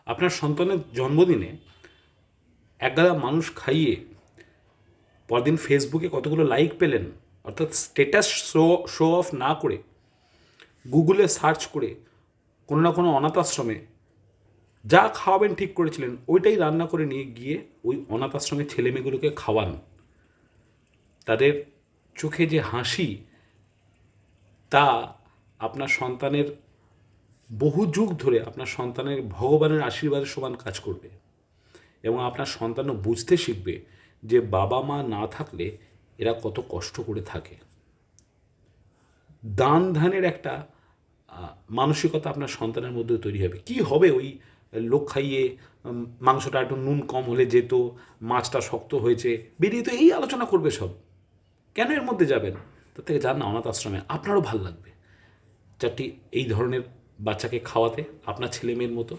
আপনার সন্তানের জন্মদিনে একগাদা মানুষ খাইয়ে পরদিন ফেসবুকে কতগুলো লাইক পেলেন, অর্থাৎ স্টেটাস শো অফ না করে গুগলে সার্চ করে কোনো না কোনো অনাথ আশ্রমে যা খাওয়াবেন ঠিক করেছিলেন ওইটাই রান্না করে নিয়ে গিয়ে ওই অনাথ আশ্রমের ছেলেমেয়েগুলোকে খাওয়ান। তাদের চোখে যে হাসি, তা আপনার সন্তানের বহু যুগ ধরে আপনার সন্তানের ভগবানের আশীর্বাদের সমান কাজ করবে এবং আপনার সন্তানও বুঝতে শিখবে যে বাবা মা না থাকলে এরা কত কষ্ট করে থাকে। দান ধ্যানের একটা মানসিকতা আপনার সন্তানের মধ্যে তৈরি হবে। কি হবে ওই লোক খাইয়ে মাংসটা একটু নুন কম হলে যেত, মাছটা শক্ত হয়েছে, বেরিয়ে তো এই আলোচনা করবে সব। কেন এর মধ্যে যাবেন? তার থেকে যান না অনাথ আশ্রমে, আপনারও ভাল লাগবে চারটি এই ধরনের বাচ্চাকে খাওয়াতে আপনার ছেলে মেয়ের মতো।